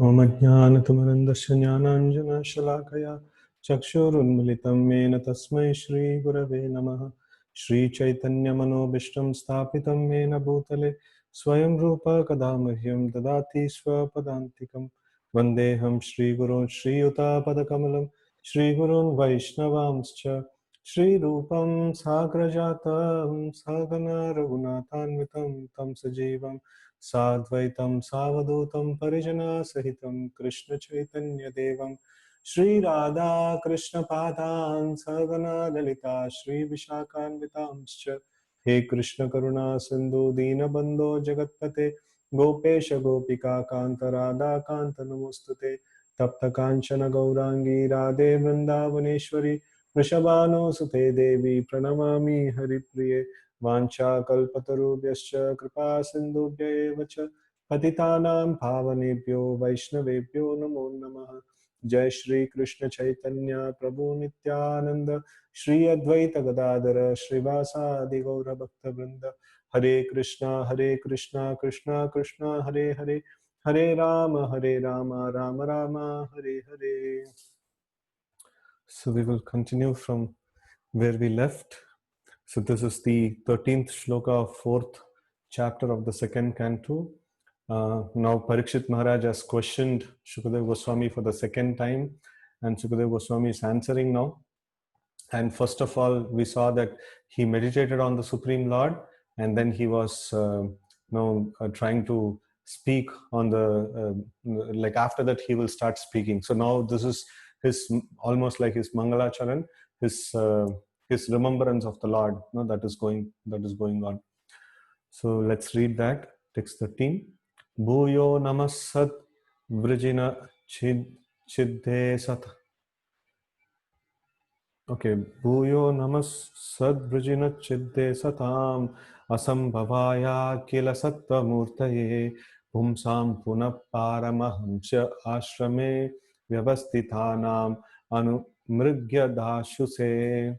ॐ अज्ञानतिमिरन्धस्य ज्ञानाञ्जनशलाकया चक्षुरुन्मिलितं येन तस्मै श्रीगुरवे नमः। श्रीचैतन्यमनोभीष्टं स्थापितं येन भूतले स्वयं रूप कदा मह्यं ददाति स्वपदान्तिकं। वन्देऽहं श्रीगुरून् श्रीयुतापदकमलं श्रीगुरून् वैष्णवांश्च श्रीरूपं साग्रजातं सहगना रघुनाथान्वितं तं सजीवं साद्वैतं सावधूतं परिजनसहितं कृष्णचैतन्यदेवं श्रीराधा कृष्णपादान् सहगना ललिता श्रीविशाखान्वितांश्च। हे कृष्ण करुणा सिन्धु दीनबन्धो जगत्पते गोपेश गोपिका कान्त राधा कान्त नमोस्तुते। तप्त काञ्चन गौरांगी राधे वृन्दावनेश्वरी वृषभानुसुते देवी प्रणमामि हरिप्रिये। वाञ्छाकल्पतरुभ्यश्च कृपा सिन्धुभ्य एव च पतितानां पावनेभ्यो वैष्णवेभ्यो नमो नमः। जय श्री कृष्ण चैतन्य प्रभु नित्यानंद श्री अद्वैत गदाधर श्रीवासादि गौर भक्त वृंद। हरे कृष्णा कृष्णा कृष्णा हरे हरे, हरे Ram Ram Ram Hare Hare. So we will continue from where we left. So this is the 13th shloka of 4th chapter of the second canto. Now Parikshit Maharaj has questioned Shukadeva Goswami for the second time, and Shukadeva Goswami is answering now. And first of all, we saw that he meditated on the Supreme Lord, and then he was trying to speak on the like after that he will start speaking. So now this is his almost like his Mangalacharan, his remembrance of the Lord, that is going on. So let's read that text 13. Bhuyo namasat vrijina chidde sat. Okay, Bhuyo namas sadvrijina chidde satam asambhavaya kila sattva murtaye pumsam punah paramahamsya ashrame vyavastithanam anumrigya dashuse.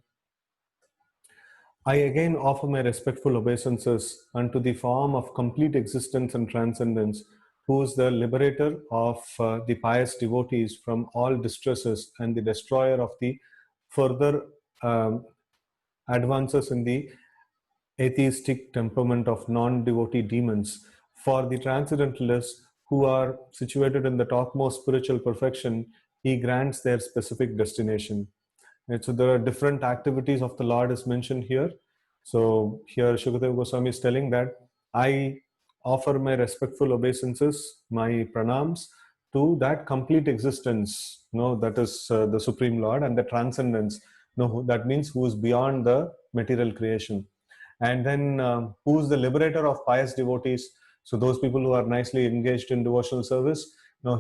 I again offer my respectful obeisances unto the form of complete existence and transcendence, who is the liberator of the pious devotees from all distresses and the destroyer of the further advances in the atheistic temperament of non-devotee demons. For the transcendentalists who are situated in the topmost spiritual perfection, he grants their specific destination. And so there are different activities of the Lord is mentioned here. So here Shukadeva Goswami is telling that I offer my respectful obeisances, my pranams to that complete existence, that is the Supreme Lord, and the transcendence, that means who is beyond the material creation. And then who is the liberator of pious devotees? So those people who are nicely engaged in devotional service,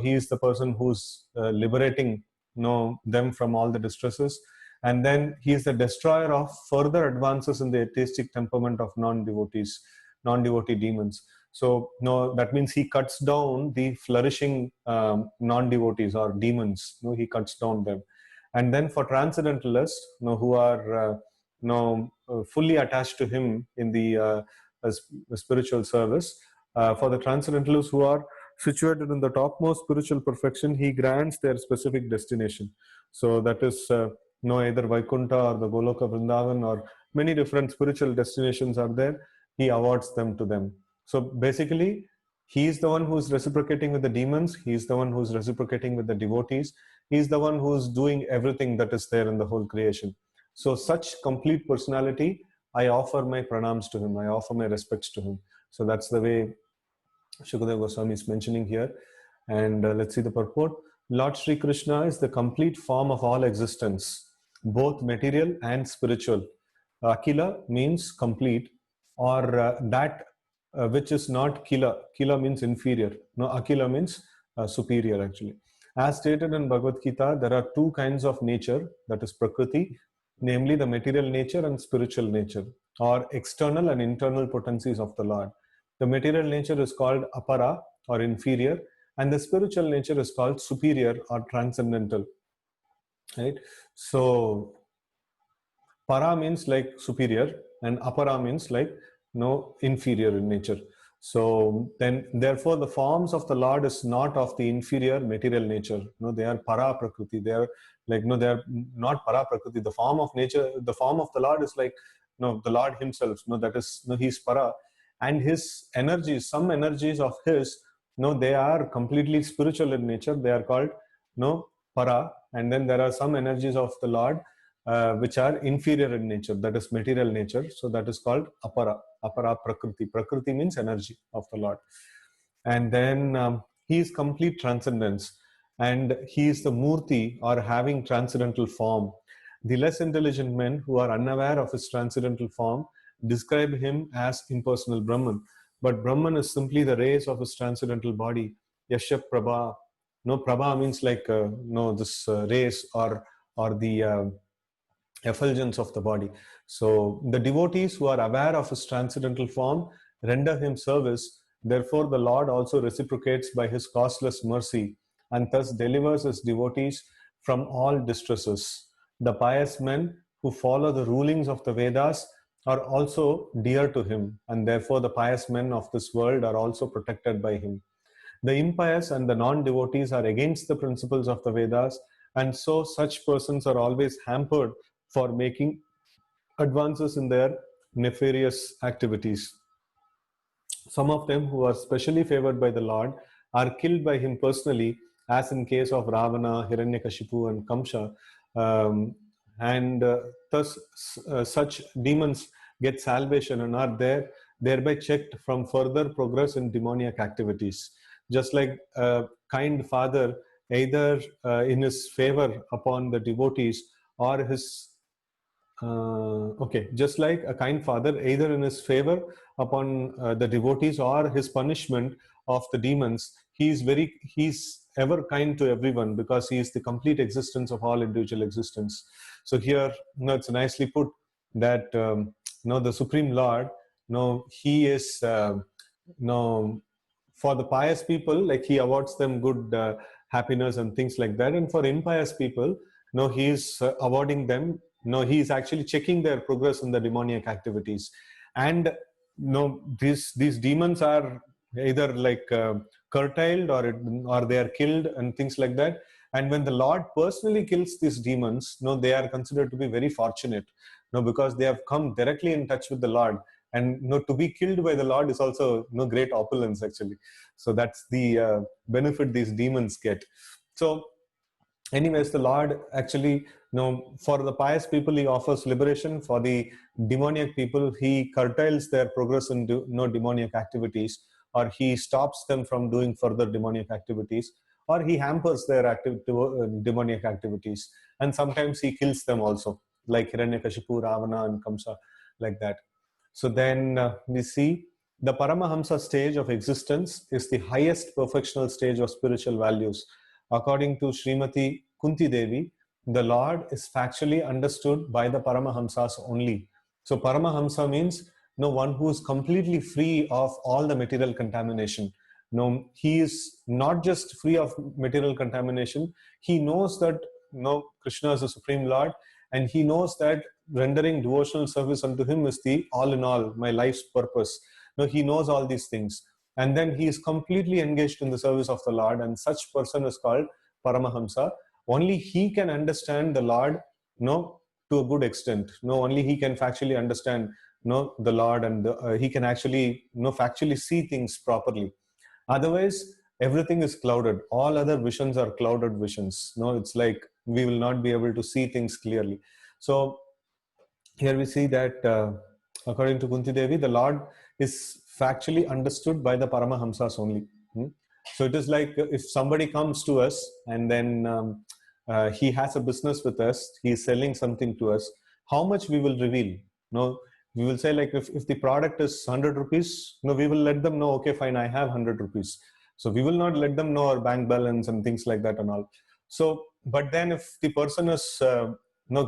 he is the person who's liberating them from all the distresses. And then he is the destroyer of further advances in the atheistic temperament of non-devotee demons. So that means he cuts down the flourishing non-devotees or demons. He cuts down them. And then for transcendentalists, who are fully attached to him in the spiritual service, for the transcendentalists who are situated in the topmost spiritual perfection, he grants their specific destination. So that is either Vaikuntha or the Goloka Vrindavan, or many different spiritual destinations are there. He awards them to them. So basically, he is the one who is reciprocating with the demons. He is the one who is reciprocating with the devotees. He is the one who is doing everything that is there in the whole creation. So such complete personality, I offer my pranams to him. I offer my respects to him. So that's the way Shukadeva Goswami is mentioning here. And let's see the purport. Lord Sri Krishna is the complete form of all existence, both material and spiritual. Akila means complete, or that which is not kila. Kila means inferior. No, Akila means superior actually. As stated in Bhagavad Gita, there are two kinds of nature, that is Prakriti, namely the material nature and spiritual nature, or external and internal potencies of the Lord. The material nature is called apara or inferior, and the spiritual nature is called superior or transcendental. Right? So para means like superior, and apara means like inferior in nature. So then, therefore, the forms of the Lord is not of the inferior material nature. No, they are para prakriti. They are like, no, they are not para prakriti. The form of nature, the form of the Lord is like, no, the Lord Himself. No, that is, no, He's para, and His energies, some energies of His, no, they are completely spiritual in nature. They are called, no, para, and then there are some energies of the Lord which are inferior in nature, that is material nature. So that is called apara. Apara prakriti. Prakriti means energy of the Lord. And then He is complete transcendence, and He is the murti, or having transcendental form. The less intelligent men who are unaware of His transcendental form describe Him as impersonal Brahman. But Brahman is simply the rays of His transcendental body. Yasha Prabha. No, Prabha means like no, this rays, or the effulgence of the body. So the devotees who are aware of His transcendental form render Him service. Therefore, the Lord also reciprocates by His causeless mercy, and thus delivers His devotees from all distresses. The pious men who follow the rulings of the Vedas are also dear to Him, and therefore the pious men of this world are also protected by Him. The impious and the non-devotees are against the principles of the Vedas, and so such persons are always hampered for making advances in their nefarious activities. Some of them who are specially favored by the Lord are killed by Him personally, as in case of Ravana, Hiranyakashipu, and Kamsa. Um, and thus, such demons get salvation and are thereby checked from further progress in demoniac activities. Just like a kind father, either in his favor upon the devotees, or his okay, just like a kind father, either in his favor upon the devotees or his punishment of the demons, he's ever kind to everyone, because he is the complete existence of all individual existence. So here, it's nicely put that the Supreme Lord, He is for the pious people, like He awards them good happiness and things like that, and for impious people, no, He is awarding them, no, He is actually checking their progress in the demoniac activities. And these demons are either like curtailed, or they are killed and things like that. And when the Lord personally kills these demons, they are considered to be very fortunate, because they have come directly in touch with the Lord. And to be killed by the Lord is also great opulence, actually. So that's the benefit these demons get. So anyways, the Lord actually, for the pious people, He offers liberation. For the demoniac people, He curtails their progress in demoniac activities, or He stops them from doing further demoniac activities, or He hampers their demoniac activities. And sometimes He kills them also, like Hiranyakashipu, Ravana, and Kamsa, like that. So then we see the Paramahamsa stage of existence is the highest perfectional stage of spiritual values. According to Srimati Kunti Devi, the Lord is factually understood by the Paramahamsas only. So Paramahamsa means one who is completely free of all the material contamination. He is not just free of material contamination. He knows that Krishna is the Supreme Lord, and he knows that rendering devotional service unto Him is the all in all, my life's purpose. He knows all these things, and then he is completely engaged in the service of the Lord, and such person is called Paramahamsa. Only he can understand the Lord, to a good extent. Only he can factually understand, the Lord, and he can actually, factually see things properly. Otherwise, everything is clouded. All other visions are clouded visions. It's like we will not be able to see things clearly. So here we see that according to Kunti Devi, the Lord is factually understood by the Paramahamsas only. So it is like if somebody comes to us, and then he has a business with us, he is selling something to us, how much we will reveal? We will say, like, if the product is 100 rupees, we will let them know, okay, fine, I have 100 rupees. So we will not let them know our bank balance and things like that and all. So, but then if the person is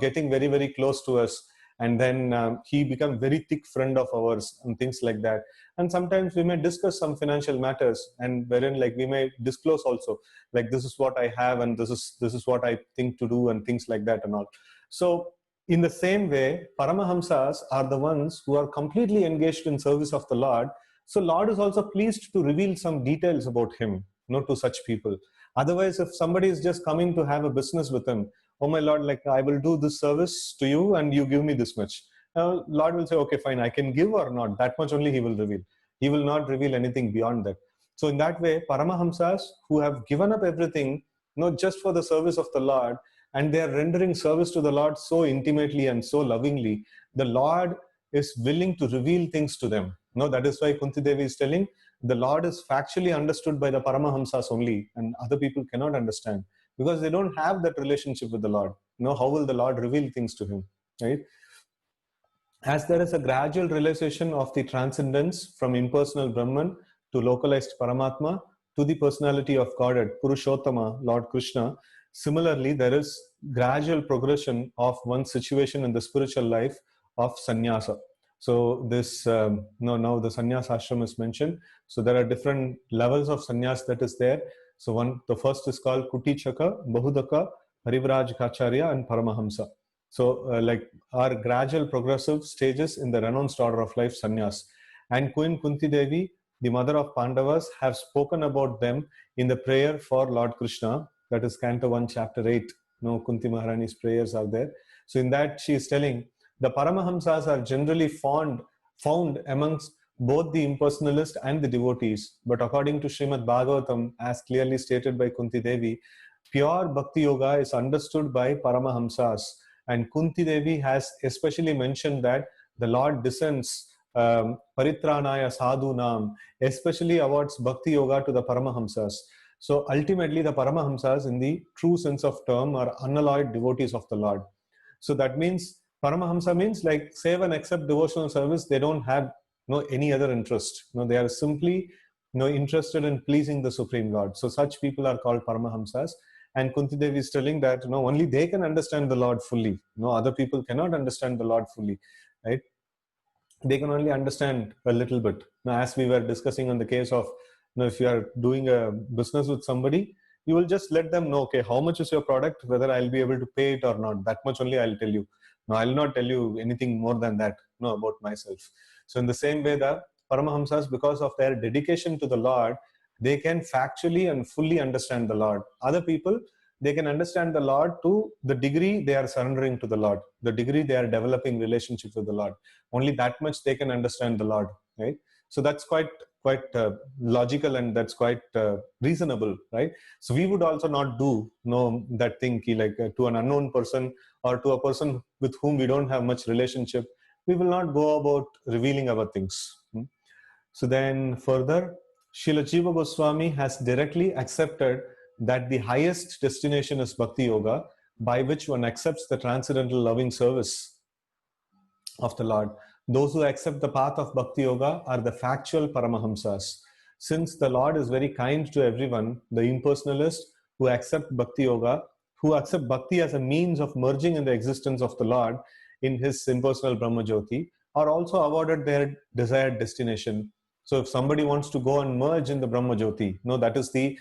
getting very, very close to us, and then he becomes very thick friend of ours and things like that, and sometimes we may discuss some financial matters, and wherein like we may disclose also, like, this is what I have, and this is what I think to do, and things like that and all. So in the same way, Paramahamsas are the ones who are completely engaged in service of the Lord, So Lord is also pleased to reveal some details about him, to such people. Otherwise, if somebody is just coming to have a business with him, oh my Lord, like I will do this service to you and you give me this much. Now, Lord will say, okay, fine, I can give or not. That much only he will reveal. He will not reveal anything beyond that. So in that way, Paramahamsas who have given up everything, not just for the service of the Lord, and they are rendering service to the Lord so intimately and so lovingly, the Lord is willing to reveal things to them. No, that is why Kunti Devi is telling the Lord is factually understood by the Paramahamsas only, and other people cannot understand because they don't have that relationship with the Lord. How will the Lord reveal things to him, right? As there is a gradual realization of the transcendence from impersonal Brahman to localized Paramatma to the personality of Godhead, Purushottama, Lord Krishna, similarly, there is gradual progression of one's situation in the spiritual life of sannyasa. So this, now the sannyasa ashram is mentioned. So there are different levels of sannyas that is there. So the first is called Kutichaka, Bahudaka, Harivraj Kacharya, and Paramahamsa. So like are gradual progressive stages in the renounced order of life, sannyas. And Queen Kunti Devi, the mother of Pandavas, have spoken about them in the prayer for Lord Krishna. That is Canto 1, Chapter 8. Kunti Maharani's prayers are there. So in that she is telling, the Paramahamsas are generally found amongst both the impersonalist and the devotees. But according to Srimad Bhagavatam, as clearly stated by Kunti Devi, pure Bhakti Yoga is understood by Paramahamsas. And Kunti Devi has especially mentioned that the Lord descends Paritranaya Sadhunam, especially awards Bhakti Yoga to the Paramahamsas. So ultimately, the Paramahamsas, in the true sense of term, are unalloyed devotees of the Lord. So that means Paramahamsa means like save and accept devotional service. They don't have any other interest. They are simply interested in pleasing the Supreme Lord. So such people are called Paramahamsas. And Kunti Devi is telling that only they can understand the Lord fully. Other people cannot understand the Lord fully, right? They can only understand a little bit. Now, as we were discussing on the case of, if you are doing a business with somebody, you will just let them know, okay, how much is your product, whether I'll be able to pay it or not. That much only I'll tell you. No, I'll not tell you anything more than that, about myself. So in the same way, the Paramahamsas, because of their dedication to the Lord, they can factually and fully understand the Lord. Other people, they can understand the Lord to the degree they are surrendering to the Lord, the degree they are developing relationship with the Lord. Only that much they can understand the Lord, right? So that's quite logical, and that's quite reasonable, right? So we would also not do that thing like to an unknown person or to a person with whom we don't have much relationship. We will not go about revealing our things. So then further, Srila Jiva Goswami has directly accepted that the highest destination is Bhakti Yoga, by which one accepts the transcendental loving service of the Lord. Those who accept the path of Bhakti Yoga are the factual Paramahamsas. Since the Lord is very kind to everyone, the impersonalists who accept Bhakti Yoga, who accept Bhakti as a means of merging in the existence of the Lord in his impersonal Brahma Jyoti, are also awarded their desired destination. So if somebody wants to go and merge in the Brahma Jyoti, that is the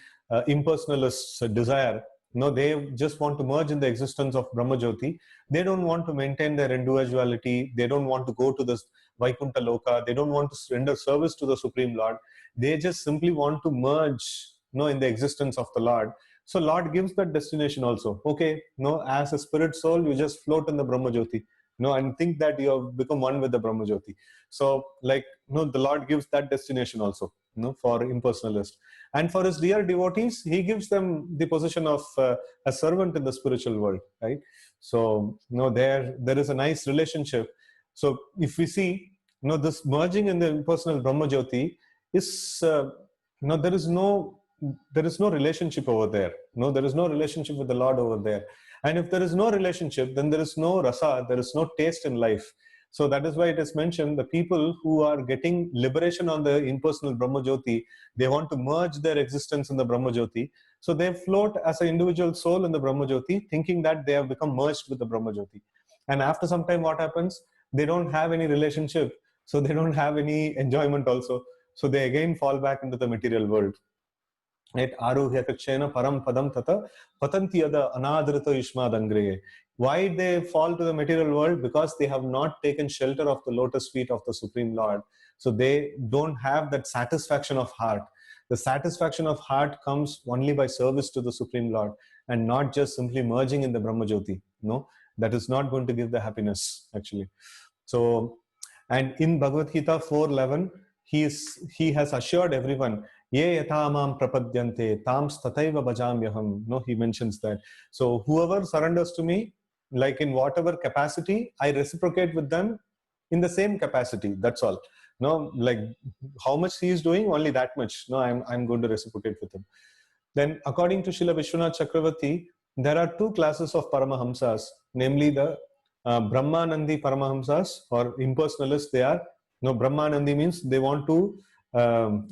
impersonalist's desire. They just want to merge in the existence of Brahma Jyoti. They don't want to maintain their individuality. They don't want to go to this Vaikuntha Loka. They don't want to render service to the Supreme Lord. They just simply want to merge, in the existence of the Lord. So Lord gives that destination also. Okay, as a spirit soul, you just float in the Brahma Jyoti, and think that you have become one with the Brahma Jyoti. So the Lord gives that destination also, for impersonalists. And for his dear devotees, he gives them the position of a servant in the spiritual world, right? So, there is a nice relationship. So if we see, this merging in the impersonal Brahma Jyoti is, there is no relationship over there. There is no relationship with the Lord over there. And if there is no relationship, then there is no rasa, there is no taste in life. So that is why it is mentioned, the people who are getting liberation on the impersonal Brahma Jyoti, they want to merge their existence in the Brahma Jyoti. So they float as an individual soul in the Brahma Jyoti, thinking that they have become merged with the Brahma Jyoti. And after some time, what happens? They don't have any relationship. So they don't have any enjoyment also. So they again fall back into the material world. At aruhya kachena param padam tata patanti yada anadrita yushmadangre. Why they fall to the material world? Because they have not taken shelter of the lotus feet of the Supreme Lord. So they don't have that satisfaction of heart. The satisfaction of heart comes only by service to the Supreme Lord and not just simply merging in the Brahma Jyoti. No, that is not going to give the happiness actually. So, and in Bhagavad Gita 4:11, he has assured everyone, Ye yatamam prapadyante tams tataiva bhajamyaham. No, he mentions that. So whoever surrenders to me, like in whatever capacity, I reciprocate with them in the same capacity. That's all. No, like how much he is doing, only that much. No, I'm going to reciprocate with him. Then, according to Srila Vishwanath Chakravarti, there are two classes of Paramahamsas, namely the Brahmanandi Paramahamsas or impersonalists. They are, no, Brahmanandi means they want to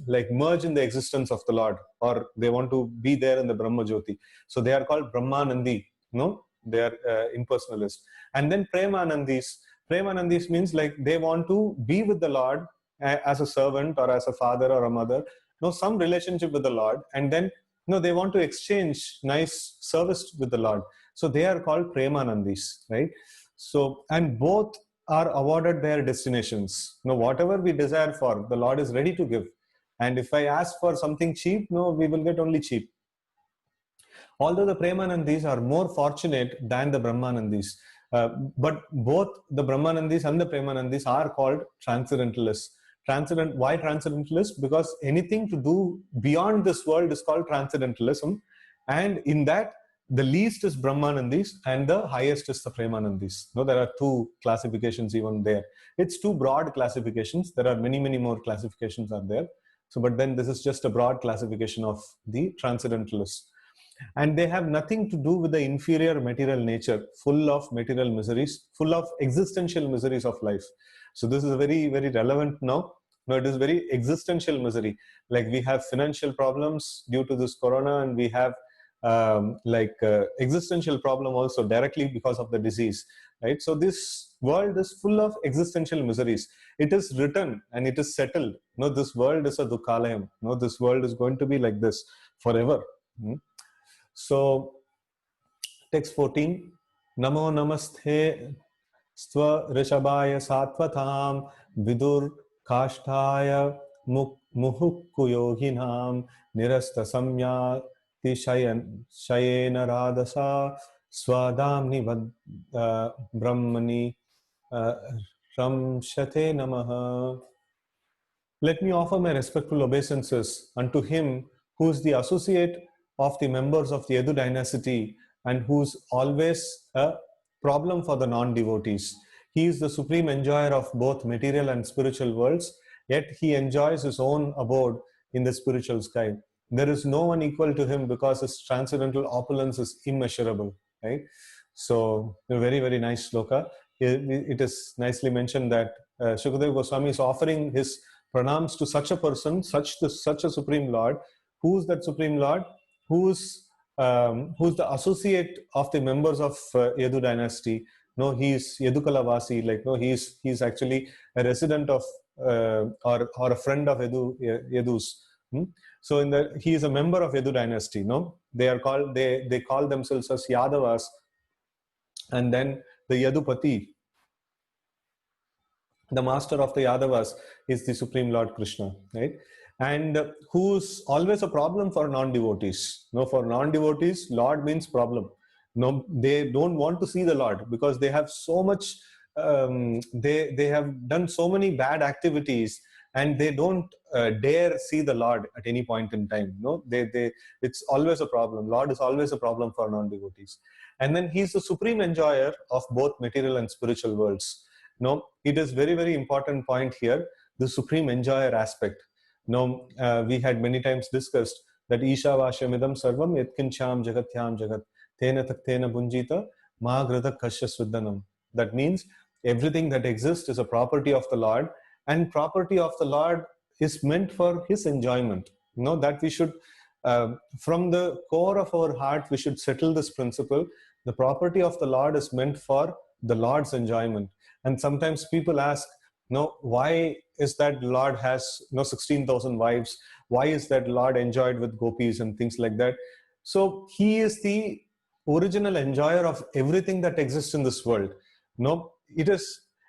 like merge in the existence of the Lord, or they want to be there in the Brahma Jyoti. So they are called Brahmanandi. No, they are impersonalists. And then Premanandis. Premanandis means like they want to be with the Lord as a servant or as a father or a mother. No, some relationship with the Lord, and then no, they want to exchange nice service with the Lord. So they are called Premanandis, right? So, and both are awarded their destinations. No, whatever we desire for, the Lord is ready to give. And if I ask for something cheap, no, we will get only cheap. Although the Premanandis are more fortunate than the Brahmanandis, but both the Brahmanandis and the Premanandis are called transcendentalists. Why transcendentalists? Because anything to do beyond this world is called transcendentalism, and in that the least is Brahmanandis and the highest is the Premanandis. No, there are two classifications even there. It's two broad classifications. There are many more classifications are there. So, but then this is just a broad classification of the transcendentalists. And they have nothing to do with the inferior material nature, full of material miseries, full of existential miseries of life. So this is very relevant now. No, it is very existential misery. Like we have financial problems due to this corona, and we have existential problem also directly because of the disease, right? So this world is full of existential miseries. It is written and it is settled. No, this world is a dukhalayam. No, this world is going to be like this forever. So, text 14, Namo Namaste Sva Rishabhaya Sattvatam Vidur Kashtaya Muhukku Yoginam Nirasta Samya Shayena Radasa Swadamni Brahmani Ramshate Namaha. Let me offer my respectful obeisances unto him who is the associate of the members of the Yadu dynasty and who's always a problem for the non-devotees. He is the supreme enjoyer of both material and spiritual worlds, yet he enjoys his own abode in the spiritual sky. There is no one equal to him because his transcendental opulence is immeasurable, right? So, a very nice sloka. It is nicely mentioned that Shukadeva Goswami is offering his pranams to such a person, such a Supreme Lord. Who's that Supreme Lord? Who's the associate of the members of Yadu dynasty? No, he's Yadukalavasi. Like no, he's actually a resident of or a friend of Yadus. So he is a member of Yadu dynasty. No, they are called they call themselves as Yadavas, and then the Yadupati, the master of the Yadavas, is the Supreme Lord Krishna, right? And who's always a problem for non-devotees. No, for non-devotees, Lord means problem. No, they don't want to see the Lord because they have so much. They have done so many bad activities, and they don't dare see the Lord at any point in time. No, it's always a problem. Lord is always a problem for non-devotees. And then he's the supreme enjoyer of both material and spiritual worlds. No, it is very important point here, the supreme enjoyer aspect. No, we had many times discussed that Isha Vashamidam Sarvam Yatkincham Jagatyam Jagat Tena Taktena Bunjita Mahagrata Kashya Sviddanam. That means everything that exists is a property of the Lord, and property of the Lord is meant for his enjoyment. That we should, from the core of our heart, we should settle this principle. The property of the Lord is meant for the Lord's enjoyment. And sometimes people ask, why is that Lord has 16,000 wives? why is that Lord enjoyed with gopis and things like that. So he is the original enjoyer of everything that exists in this world. No, it is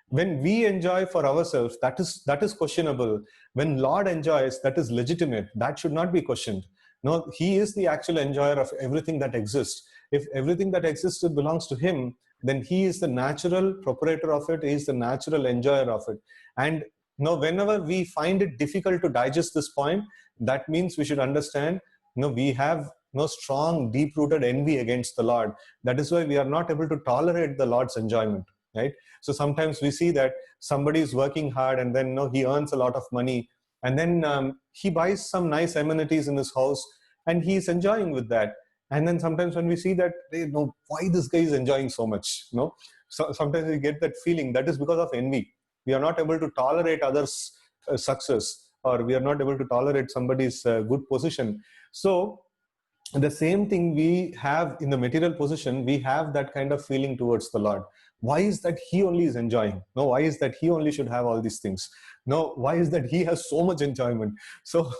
when we enjoy for ourselves, that is questionable. When Lord enjoys, that is legitimate. That should not be questioned. No, he is the actual enjoyer of everything that exists. If everything that exists belongs to him, then he is the natural proprietor of it. He is the natural enjoyer of it. And now, whenever we find it difficult to digest this point, that means we should understand, we have no strong, deep-rooted envy against the Lord. That is why we are not able to tolerate the Lord's enjoyment, right? So sometimes we see that somebody is working hard and then he earns a lot of money, and then he buys some nice amenities in his house and he is enjoying with that. And then sometimes when we see that, why this guy is enjoying so much, so sometimes we get that feeling that is because of envy. We are not able to tolerate others' success, or we are not able to tolerate somebody's good position. So the same thing we have in the material position, we have that kind of feeling towards the Lord. Why is that he only is enjoying? No, why is that he only should have all these things? No, why is that he has so much enjoyment? So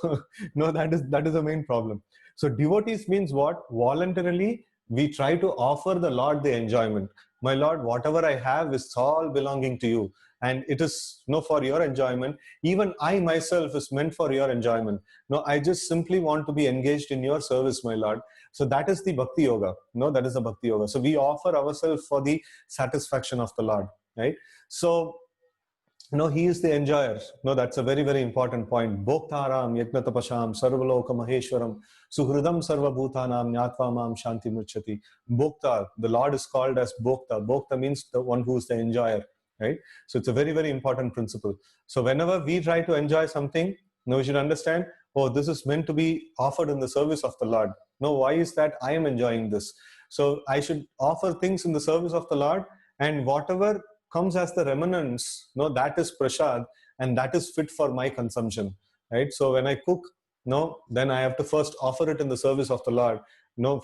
no, that is the main problem. So devotees means what? Voluntarily we try to offer the Lord the enjoyment. My Lord, whatever I have is all belonging to you, and it is for your enjoyment. Even I myself is meant for your enjoyment. No, I just simply want to be engaged in your service, my Lord. So that is the Bhakti Yoga. No, that is the Bhakti Yoga. So we offer ourselves for the satisfaction of the Lord, right? So, he is the enjoyer. No, that's a very, very important point. Bhoktaram yagnatapasham sarvaloka maheshwaram suhridam sarvabhutanam nyatva mam shanti murchati. Bhokta, the Lord is called as Bhokta. Bhokta means the one who is the enjoyer, right? So it's a very, very important principle. So whenever we try to enjoy something, we should understand, oh, this is meant to be offered in the service of the Lord. No, why is that I am enjoying this? So I should offer things in the service of the Lord, and whatever comes as the remnants, that is prasad, and that is fit for my consumption, right? So when I cook, then I have to first offer it in the service of the Lord.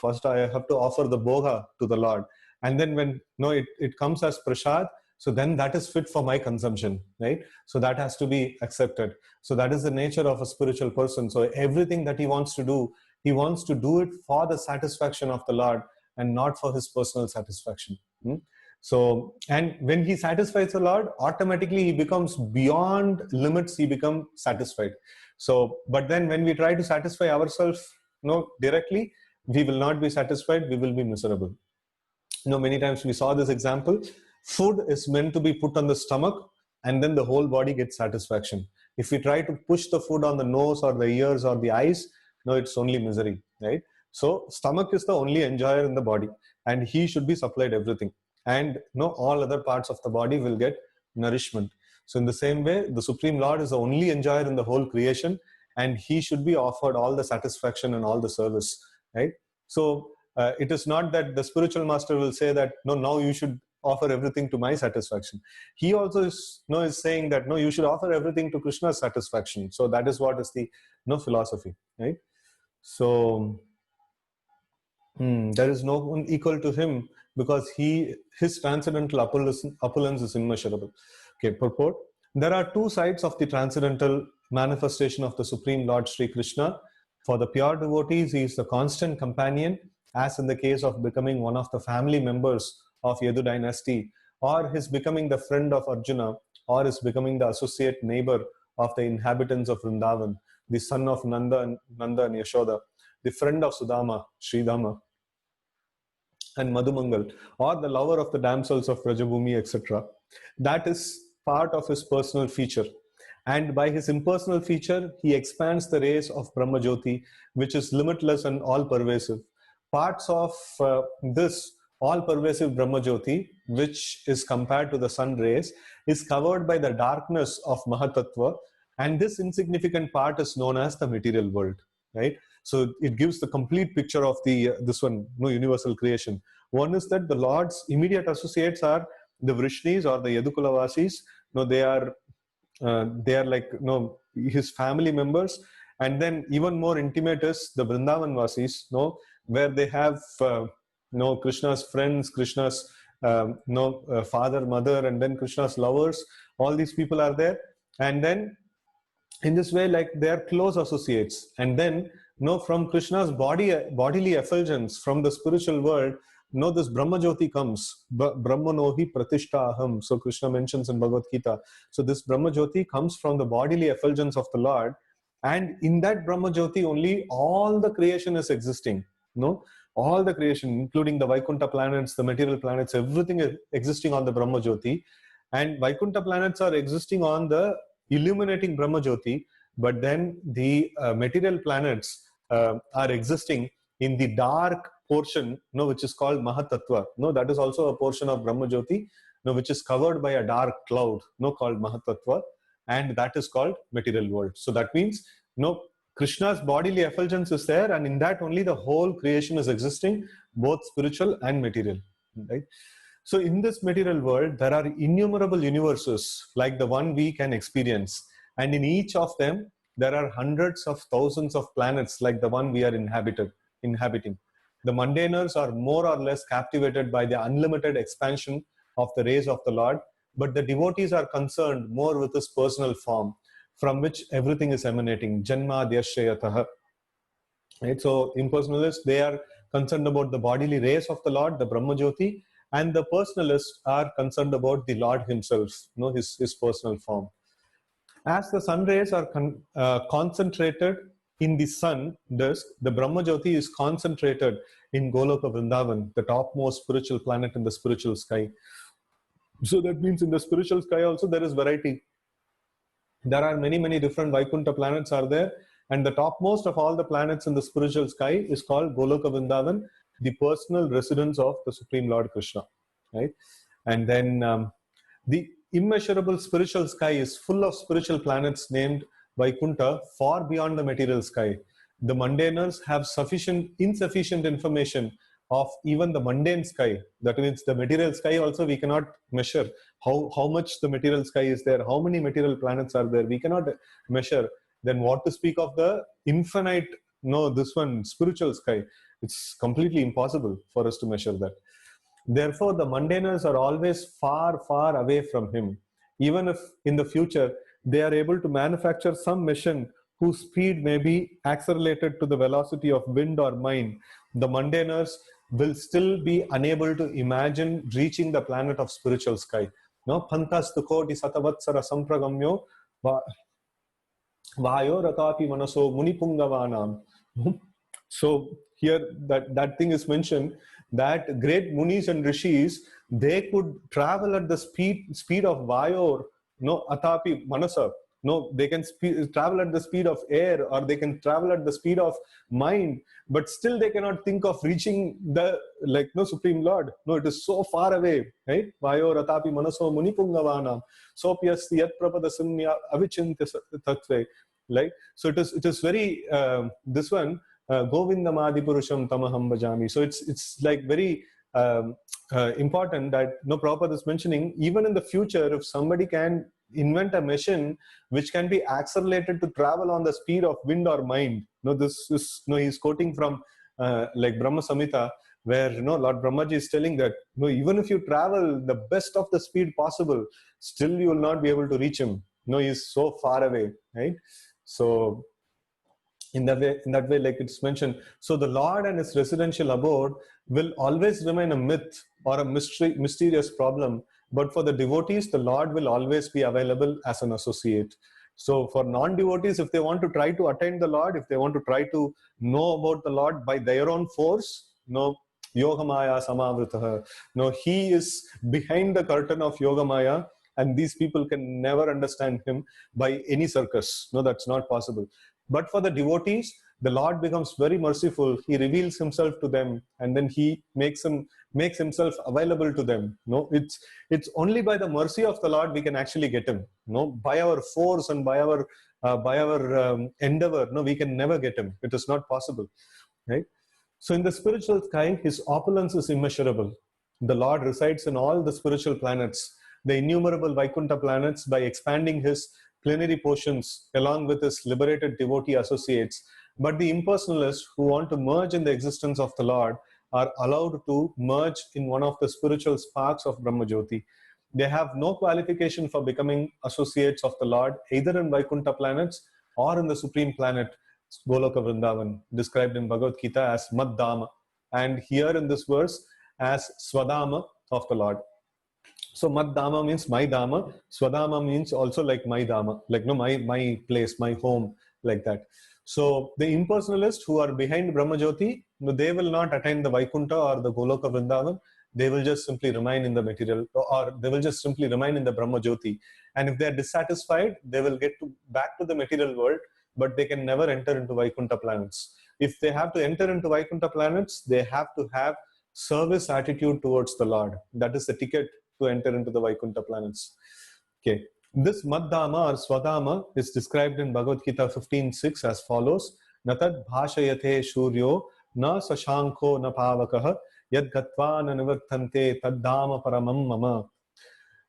First I have to offer the bhoga to the Lord, and then when it comes as prasad, so then that is fit for my consumption, right? So that has to be accepted. So that is the nature of a spiritual person. So everything that he wants to do it for the satisfaction of the Lord and not for his personal satisfaction. So, and when he satisfies the Lord, automatically he becomes beyond limits, he becomes satisfied. So, but then when we try to satisfy ourselves, directly, we will not be satisfied, we will be miserable. Many times we saw this example. Food is meant to be put on the stomach, and then the whole body gets satisfaction. If we try to push the food on the nose or the ears or the eyes, it's only misery, right? So stomach is the only enjoyer in the body, and he should be supplied everything. And all other parts of the body will get nourishment. So in the same way, the Supreme Lord is the only enjoyer in the whole creation, and he should be offered all the satisfaction and all the service, right? So it is not that the spiritual master will say that, no, now you should offer everything to my satisfaction. He also is saying that, no, you should offer everything to Krishna's satisfaction. So that is what is the philosophy, right? So there is no one equal to him, because his transcendental opulence is immeasurable. Okay, purport. There are two sides of the transcendental manifestation of the Supreme Lord Sri Krishna. For the pure devotees, he is the constant companion, as in the case of becoming one of the family members of Yadu dynasty, or his becoming the friend of Arjuna, or his becoming the associate neighbor of the inhabitants of Vrindavan, the son of Nanda and Yashoda, the friend of Sudama, Sridhama, and Madhumangal, or the lover of the damsels of Rajabhumi, etc. That is part of his personal feature. And by his impersonal feature, he expands the rays of Brahmajyoti, which is limitless and all-pervasive. Parts of this all-pervasive Brahmajyoti, which is compared to the sun rays, is covered by the darkness of Mahatattva, and this insignificant part is known as the material world, right? So it gives the complete picture of the universal creation. One is that the Lord's immediate associates are the Vrishnis or the Yadukulavasis. They are like his family members, and then even more intimate is the Vrindavan Vasis, where they have Krishna's friends, Krishna's father, mother, and then Krishna's lovers. All these people are there, and then In this way, like they are close associates. And then, from Krishna's bodily effulgence from the spiritual world, this Brahma Jyoti comes. Brahmanohi pratishtaham. So Krishna mentions in Bhagavad Gita. So this Brahma Jyoti comes from the bodily effulgence of the Lord. And in that Brahma Jyoti only all the creation is existing. All the creation, including the Vaikuntha planets, the material planets, everything is existing on the Brahma Jyoti. And Vaikuntha planets are existing on the illuminating Brahma Jyoti, but then the material planets are existing in the dark portion, which is called Mahatattva. That is also a portion of Brahma Jyoti, which is covered by a dark cloud, called Mahatattva, and that is called material world. So that means, Krishna's bodily effulgence is there, and in that only the whole creation is existing, both spiritual and material. Right? So in this material world, there are innumerable universes like the one we can experience. And in each of them, there are hundreds of thousands of planets like the one we are inhabiting. The mundaners are more or less captivated by the unlimited expansion of the rays of the Lord, but the devotees are concerned more with his personal form, from which everything is emanating. Janma Dhyashrayataha. Right? So impersonalists, they are concerned about the bodily rays of the Lord, the Brahma Jyoti, and the personalists are concerned about the Lord himself, his personal form. As the sun rays are concentrated in the sun disk, the Brahma Jyoti is concentrated in Goloka Vrindavan, the topmost spiritual planet in the spiritual sky. So that means in the spiritual sky also there is variety. There are many, many different Vaikuntha planets are there, and the topmost of all the planets in the spiritual sky is called Goloka Vrindavan, the personal residence of the Supreme Lord Krishna. Right? And then the immeasurable spiritual sky is full of spiritual planets named Vaikuntha far beyond the material sky. The mundaners have insufficient information of even the mundane sky. That means the material sky also we cannot measure how much the material sky is there, how many material planets are there. We cannot measure. Then what to speak of the infinite, this one, spiritual sky. It's completely impossible for us to measure that. Therefore, the mundaners are always far, far away from him. Even if in the future they are able to manufacture some machine whose speed may be accelerated to the velocity of wind or mine, the mundaners will still be unable to imagine reaching the planet of spiritual sky. Pantastu koti satavatsara sampragamyo vayo ratapi manaso munipungavanam. So here that thing is mentioned, that great munis and rishis, they could travel at the speed of vayor, atapi manasa. They can travel at the speed of air, or they can travel at the speed of mind, but still they cannot think of reaching the Supreme Lord. It is so far away, right? Vayo ratapi manaso munipungavanam sopyasti yat prapada simya avichintya tatve. Like, so it is very this one, Govindam Adipurusham Tamaham Bhajami. So it's like very important that Prabhupada is mentioning, even in the future, if somebody can invent a machine which can be accelerated to travel on the speed of wind or mind. This is he's quoting from like Brahma Samhita, where Lord Brahmaji is telling that even if you travel the best of the speed possible, still you will not be able to reach him. He is so far away, right? So in that way, like it's mentioned, so the Lord and his residential abode will always remain a myth or a mysterious problem. But for the devotees, the Lord will always be available as an associate. So for non-devotees, if they want to try to attain the Lord, if they want to try to know about the Lord by their own force, Yogamaya Samavritaha. He is behind the curtain of Yogamaya, and these people can never understand him by any circus. That's not possible. But for the devotees, the Lord becomes very merciful. He reveals himself to them, and then he makes himself available to them. It's only by the mercy of the Lord we can actually get him. By our force and by our endeavor, we can never get him. It is not possible, right? So in the spiritual sky, his opulence is immeasurable. The Lord resides in all the spiritual planets, the innumerable Vaikuntha planets, by expanding his plenary portions along with his liberated devotee associates. But the impersonalists who want to merge in the existence of the Lord are allowed to merge in one of the spiritual sparks of Brahma Jyoti. They have no qualification for becoming associates of the Lord, either in Vaikuntha planets or in the supreme planet, Goloka Vrindavan, described in Bhagavad Gita as Maddhama, and here in this verse as Swadama of the Lord. So Maddhama means my Dhamma, Swadama means also like my Dhamma, like no my place, my home, like that. So the impersonalists who are behind Brahmajyoti, they will not attain the Vaikuntha or the Goloka Vrindavan. They will just simply remain in the material, or they will just simply remain in the Brahmajyoti. And if they are dissatisfied, they will get back to the material world, but they can never enter into Vaikuntha planets. If they have to enter into Vaikuntha planets, they have to have service attitude towards the Lord. That is the ticket to enter into the Vaikuntha planets. Okay. This Maddhama or Swadama is described in Bhagavad Gita 15:6 as follows: Natad bhashayate shuryo na sashanko na pavakaha yad gatva na nivartante taddama paramam mama.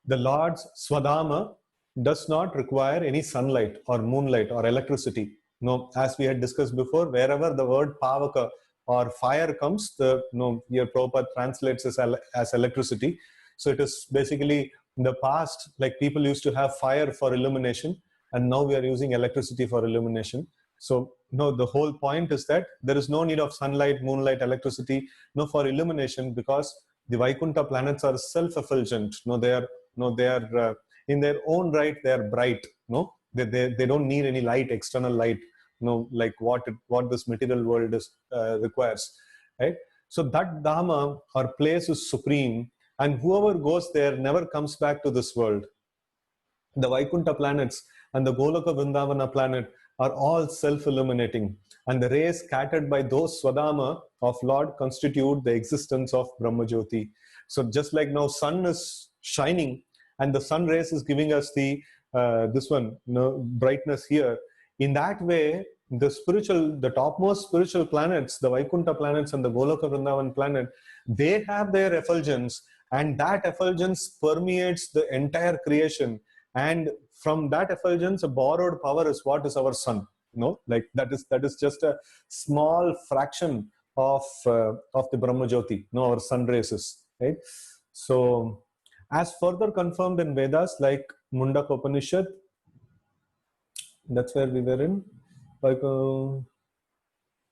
The Lord's Swadama does not require any sunlight or moonlight or electricity. No, as we had discussed before, wherever the word pavaka or fire comes, your Prabhupada translates as electricity. So it is basically in the past, like people used to have fire for illumination, and now we are using electricity for illumination. So no, the whole point is that there is no need of sunlight, moonlight, electricity, no, for illumination, because the Vaikuntha planets are self-effulgent. They are in their own right, they are bright. No, they don't need any light, external light. No, like what this material world is requires, right? So that Dhamma or place is supreme, and whoever goes there never comes back to this world. The Vaikuntha planets and the Goloka Vrindavana planet are all self-illuminating, and the rays scattered by those Swadama of Lord constitute the existence of Brahmajyoti. So just like now sun is shining and the sun rays is giving us the brightness here, in that way the topmost spiritual planets, the Vaikuntha planets and the Goloka Vrindavan planet, they have their effulgence, and that effulgence permeates the entire creation. And from that effulgence, a borrowed power is what is our sun. Like that is just a small fraction of the Brahmajyoti, our sun rays, right? So as further confirmed in Vedas like Mundaka Upanishad, that's where we were in.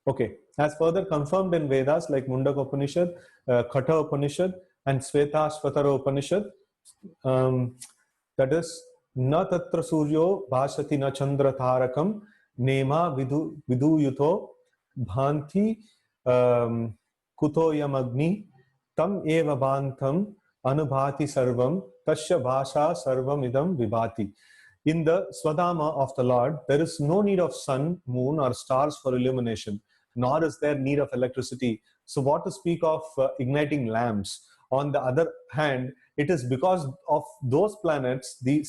Okay, as further confirmed in Vedas like Mundaka Upanishad, Katha Upanishad, and Svetasvatara Upanishad, that is, na tatra suryo bhasati na chandra tarakam nema viduyuto bhanti kutoyam agni tam eva bhantam anubhati sarvam tasya bhasha sarvam idam vibhati. In the Swadama of the Lord, there is no need of sun, moon, or stars for illumination, nor is there need of electricity. So what to speak of igniting lamps? On the other hand, it is because of those planets, it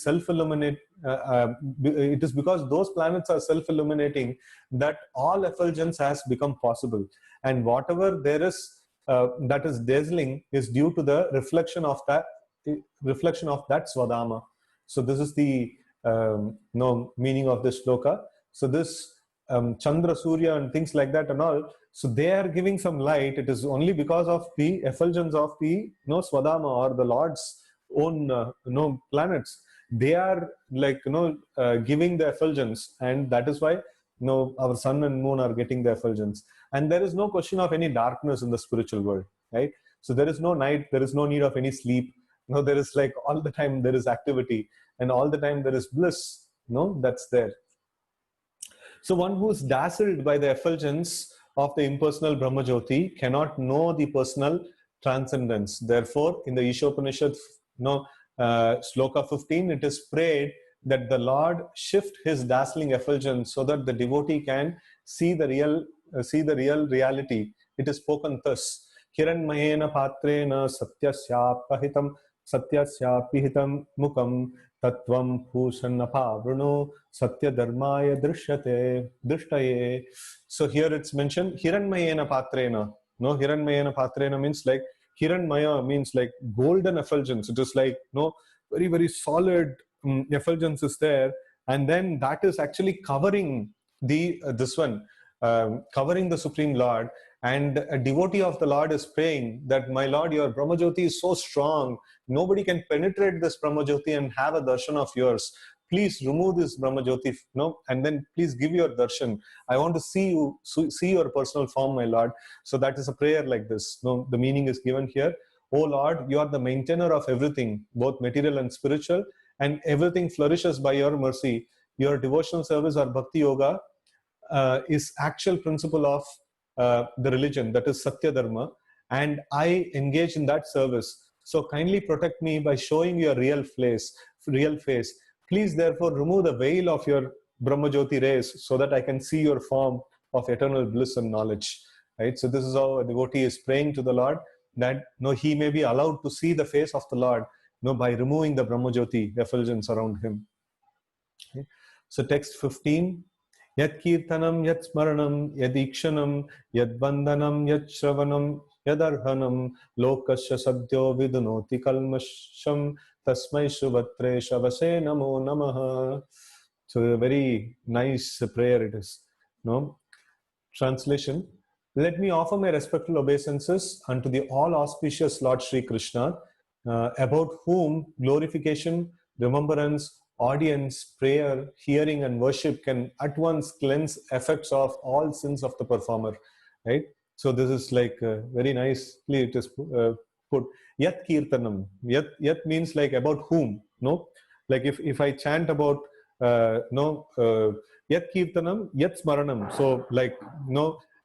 is because those planets are self-illuminating that all effulgence has become possible. And whatever there is that is dazzling is due to the reflection of that Swadama. So this is the meaning of this shloka. So this Chandra, Surya and things like that and all, so they are giving some light. It is only because of the effulgence of the Swadama or the Lord's own planets. They are like giving the effulgence, and that is why our sun and moon are getting the effulgence. And there is no question of any darkness in the spiritual world, right? So there is no night, there is no need of any sleep. There is like all the time there is activity, and all the time there is bliss. That's there. So one who is dazzled by the effulgence of the impersonal Brahmajyoti cannot know the personal transcendence. Therefore, in the Ishopanishad, Shloka 15, it is prayed that the Lord shift his dazzling effulgence so that the devotee can see the real reality. It is spoken thus: Hiranmayena patrena satyasyapihitam mukam Tatvam Bhushanapa Bruno Satya Dharmaya Drishtaye. So here it's mentioned Hiranmayena Patrena. Hiranmayena Patrena means like Hiranmaya means like golden effulgence. It is like very, very solid effulgence is there, and then that is actually covering covering the Supreme Lord, and a devotee of the Lord is praying that, my Lord, your Brahmajyoti is so strong, nobody can penetrate this Brahmajyoti and have a darshan of yours. Please remove this Brahmajyoti, no, and then please give your darshan. I want to see you, see your personal form, my Lord. So that is a prayer like this. No, the meaning is given here. Oh Lord, you are the maintainer of everything, both material and spiritual, and everything flourishes by your mercy. Your devotional service or bhakti yoga is actual principle of the religion, that is Satya Dharma, and I engage in that service. So kindly protect me by showing your real face. Please therefore remove the veil of your Brahmajyoti rays so that I can see your form of eternal bliss and knowledge. Right? So this is how a devotee is praying to the Lord, that he may be allowed to see the face of the Lord by removing the Brahmajyoti effulgence around him. Okay. So text 15. Yat kirtanam, yat smaranam, yad ikshanam, yad bandhanam, yad shravanam, yad arhanam, lokasya sadhyo vidunoti kalmasham, tasmai shubhatre shavase namo namaha. So a very nice prayer it is. No? Translation. Let me offer my respectful obeisances unto the all auspicious Lord Sri Krishna, about whom glorification, remembrance, audience, prayer, hearing, and worship can at once cleanse effects of all sins of the performer. Right? So this is like very nicely it is put. Yat kirtanam. Yat means like about whom. No, like if I chant about yat kirtanam, yat smaranam. So like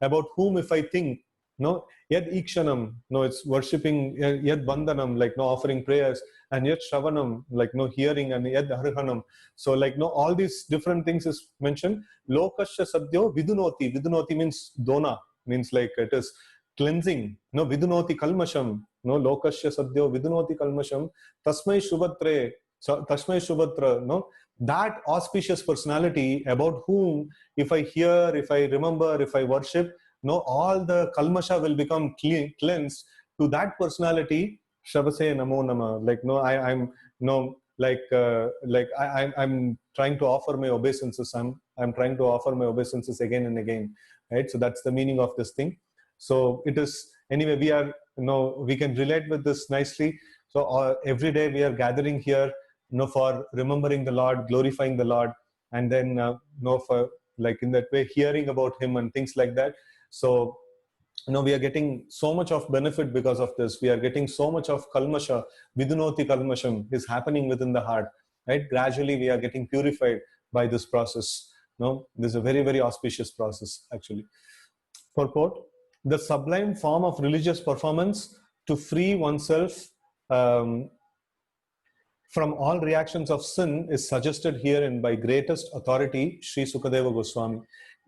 about whom if I think. No, yad ikshanam, no, it's worshipping. Yad bandhanam, like offering prayers, and yad shravanam, like hearing, and yad arhanam. So like all these different things is mentioned. Lokasya sadhyo vidunoti. Vidunoti means dona, means like it is cleansing. No, vidunoti kalmasham. No, lokasya sadhyo vidunoti kalmasham. Tasmai shubhatre. Tasmai shubhatra. No, that auspicious personality about whom if I hear, if I remember, if I worship, all the kalmasha will become cleansed. To that personality, Shabase Namo Nama. Like I'm I'm trying to offer my obeisances. I'm trying to offer my obeisances again and again. Right. So that's the meaning of this thing. So it is anyway. We are we can relate with this nicely. So every day we are gathering here, for remembering the Lord, glorifying the Lord, and then for like in that way hearing about Him and things like that. So, we are getting so much of benefit because of this. We are getting so much of kalmasha, vidunoti kalmasham is happening within the heart, right? Gradually, we are getting purified by this process. This is a very, very auspicious process, actually. Purport: the sublime form of religious performance to free oneself from all reactions of sin is suggested herein by greatest authority, Sri Sukadeva Goswami.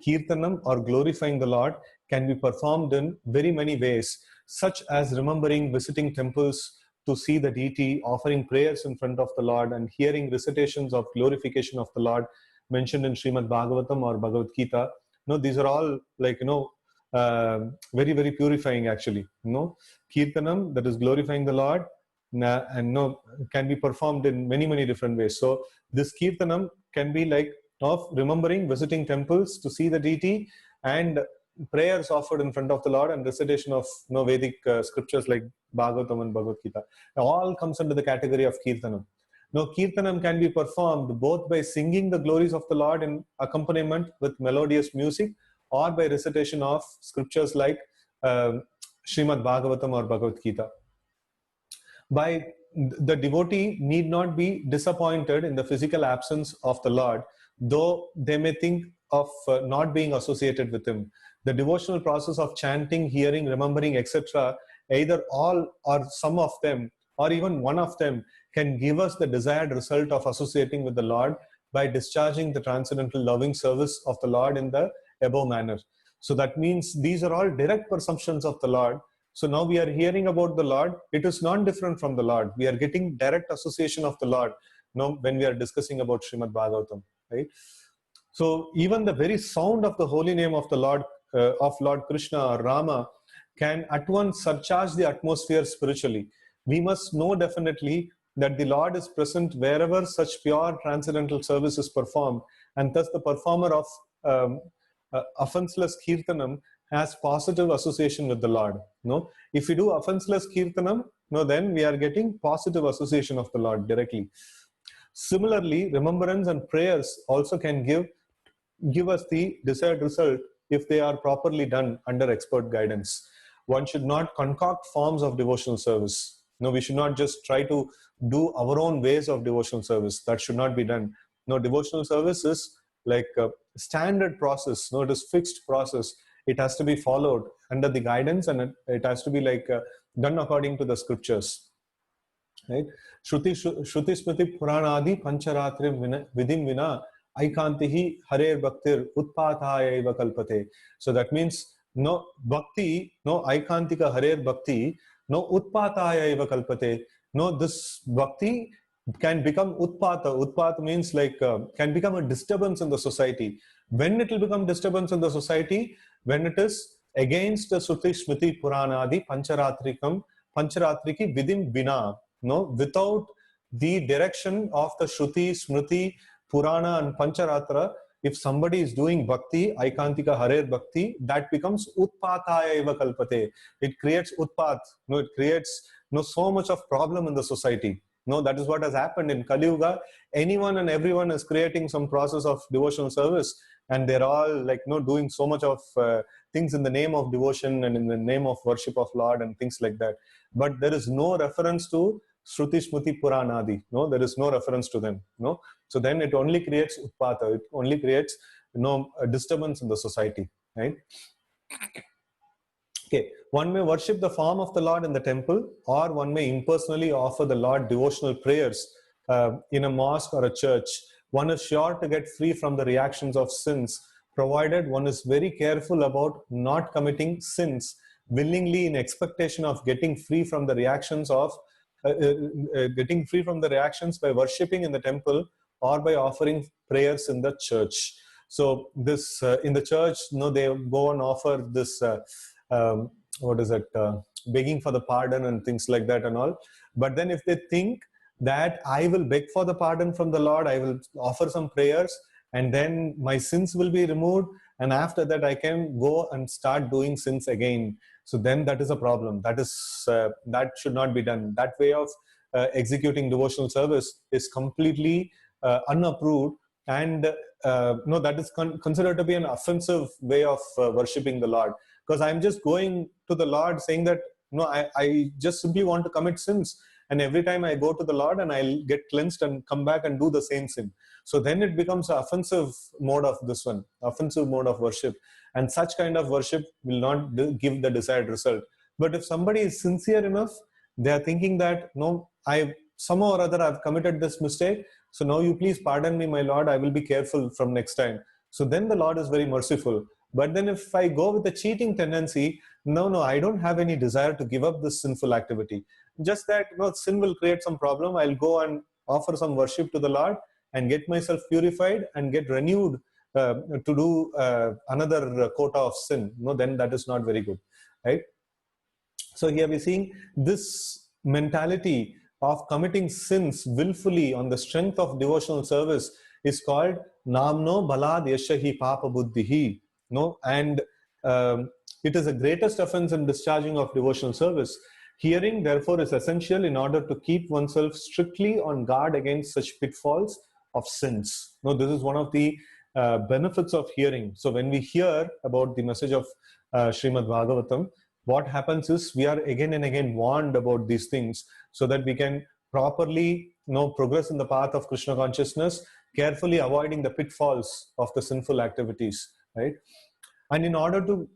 Kirtanam, or glorifying the Lord, can be performed in very many ways, such as remembering, visiting temples to see the deity, offering prayers in front of the Lord, and hearing recitations of glorification of the Lord mentioned in Srimad Bhagavatam or Bhagavad Gita. These are all like, very, very purifying actually. Kirtanam, that is glorifying the Lord, and can be performed in many, many different ways. So this kirtanam can be like of remembering, visiting temples to see the deity, and prayers offered in front of the Lord, and recitation of Vedic scriptures like Bhagavatam and Bhagavad Gita. All comes under the category of kirtanam. Kirtanam can be performed both by singing the glories of the Lord in accompaniment with melodious music, or by recitation of scriptures like Srimad Bhagavatam or Bhagavad Gita. By the devotee need not be disappointed in the physical absence of the Lord, though they may think of not being associated with Him. The devotional process of chanting, hearing, remembering, etc., either all or some of them, or even one of them, can give us the desired result of associating with the Lord by discharging the transcendental loving service of the Lord in the above manner. So that means these are all direct perceptions of the Lord. So now we are hearing about the Lord. It is not different from the Lord. We are getting direct association of the Lord when we are discussing about Srimad Bhagavatam, right? So even the very sound of the holy name of the Lord, of Lord Krishna or Rama, can at once surcharge the atmosphere spiritually. We must know definitely that the Lord is present wherever such pure transcendental service is performed, and thus the performer of offenseless kirtanam has positive association with the Lord. No, if we do offenseless kirtanam, no, then we are getting positive association of the Lord directly. Similarly, remembrance and prayers also can give us the desired result if they are properly done under expert guidance. One should not concoct forms of devotional service. No, we should not just try to do our own ways of devotional service. That should not be done. No, devotional service is like a standard process. No, it is fixed process. It has to be followed under the guidance, and it has to be like done according to the scriptures. Right? Shruti Smriti Puranadi Pancharatri Vidim Vina Aikantihi Harer Bhaktir Utpathaya Eva Kalpate. So that means no bhakti, no Aikantika Harer Bhakti, no Utpathaya Eva Kalpate. No, this bhakti can become Utpatha. Utpatha means like can become a disturbance in the society. When it will become disturbance in the society? When it is against the Shruti Smriti Puranadi Pancharatriki Vidim Vina. No, without the direction of the Shruti, Smriti, Purana and Pancharatra, if somebody is doing bhakti, Aikantika Harer Bhakti, that becomes Utpataya Eva Kalpate. It creates Utpat. No, it creates so much of problem in the society. No, that is what has happened in Kali Yuga. Anyone and everyone is creating some process of devotional service, and they're all like doing so much of things in the name of devotion and in the name of worship of Lord and things like that. But there is no reference to Shruti, Smriti, Puranadi. No, there is no reference to them. No, so then it only creates Utpata. It only creates a disturbance in the society. Right? Okay, one may worship the form of the Lord in the temple, or one may impersonally offer the Lord devotional prayers in a mosque or a church. One is sure to get free from the reactions of sins, provided one is very careful about not committing sins willingly in expectation of getting free from the reactions of by worshipping in the temple or by offering prayers in the church. So this in the church, they go and offer this begging for the pardon and things like that and all. But then if they think that I will beg for the pardon from the Lord, I will offer some prayers, and then my sins will be removed, and after that I can go and start doing sins again. So then that is a problem. That should not be done. That way of executing devotional service is completely unapproved, and that is considered to be an offensive way of worshipping the Lord. Because I'm just going to the Lord saying that I just simply want to commit sins, and every time I go to the Lord and I'll get cleansed and come back and do the same sin. So then it becomes an offensive mode of offensive mode of worship, and such kind of worship will not give the desired result. But if somebody is sincere enough, they are thinking that I somehow or other I've committed this mistake, so now you please pardon me, my Lord, I will be careful from next time. So then the Lord is very merciful. But then if I go with a cheating tendency, no, I don't have any desire to give up this sinful activity. Just that sin will create some problem. I'll go and offer some worship to the Lord and get myself purified and get renewed to do another quota of sin. Then that is not very good, right? So here we're seeing this mentality of committing sins willfully on the strength of devotional service is called namno balad yashahi papa buddhihi. And it is the greatest offense in discharging of devotional service. Hearing, therefore, is essential in order to keep oneself strictly on guard against such pitfalls of sins. This is one of the benefits of hearing. So when we hear about the message of Srimad Bhagavatam, what happens is we are again and again warned about these things so that we can properly progress in the path of Krishna consciousness, carefully avoiding the pitfalls of the sinful activities, right? And in order to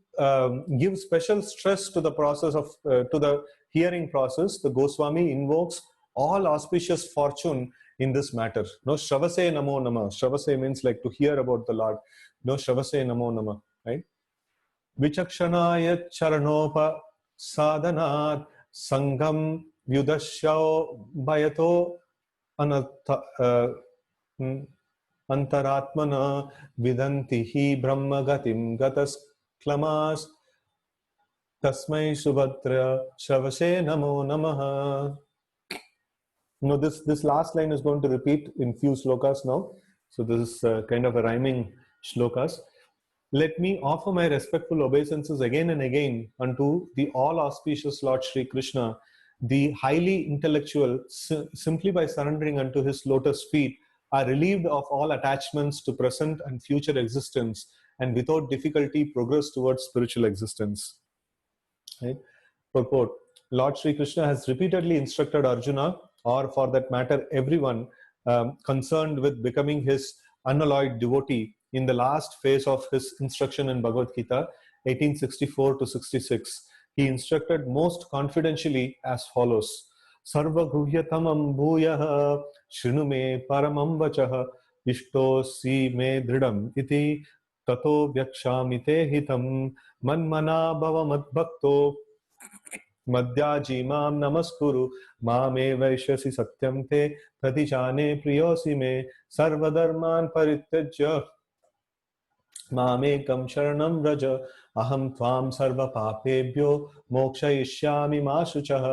give special stress to the process of to the hearing process, the Goswami invokes all auspicious fortune in this matter. Shravase namo nama. Shravase means like to hear about the Lord. Shravase namo nama, right? Vichakshanaya charanopa sadhanat sangam vyudashyao bhayato antaratmana vidanti brahma gatim gatas klamas tasmai subhadra shravase namo namaha. This last line is going to repeat in few slokas now. So this is kind of a rhyming shlokas. Let me offer my respectful obeisances again and again unto the all auspicious Lord Sri Krishna, the highly intellectual, simply by surrendering unto his lotus feet, are relieved of all attachments to present and future existence, and without difficulty progress towards spiritual existence. Right? Purport. Lord Sri Krishna has repeatedly instructed Arjuna, or for that matter, everyone concerned with becoming his unalloyed devotee in the last phase of his instruction in Bhagavad Gita, 1864 to 66. He instructed most confidentially as follows. Sarva guhyatamam bhuyah shrinu me paramam vachah ishto si me dridam iti tato vyakshami te hitam manmana bhava madbhakto मद्याजी माम नमस्कुरु मामे वैश्यसि सत्यम ते प्रतिजाने प्रियोसि मे सर्वधर्मान् परित्यज्य मामेकं शरणं व्रज अहं त्वां सर्वपापेभ्यो मोक्षयिष्यामि मा शुचः.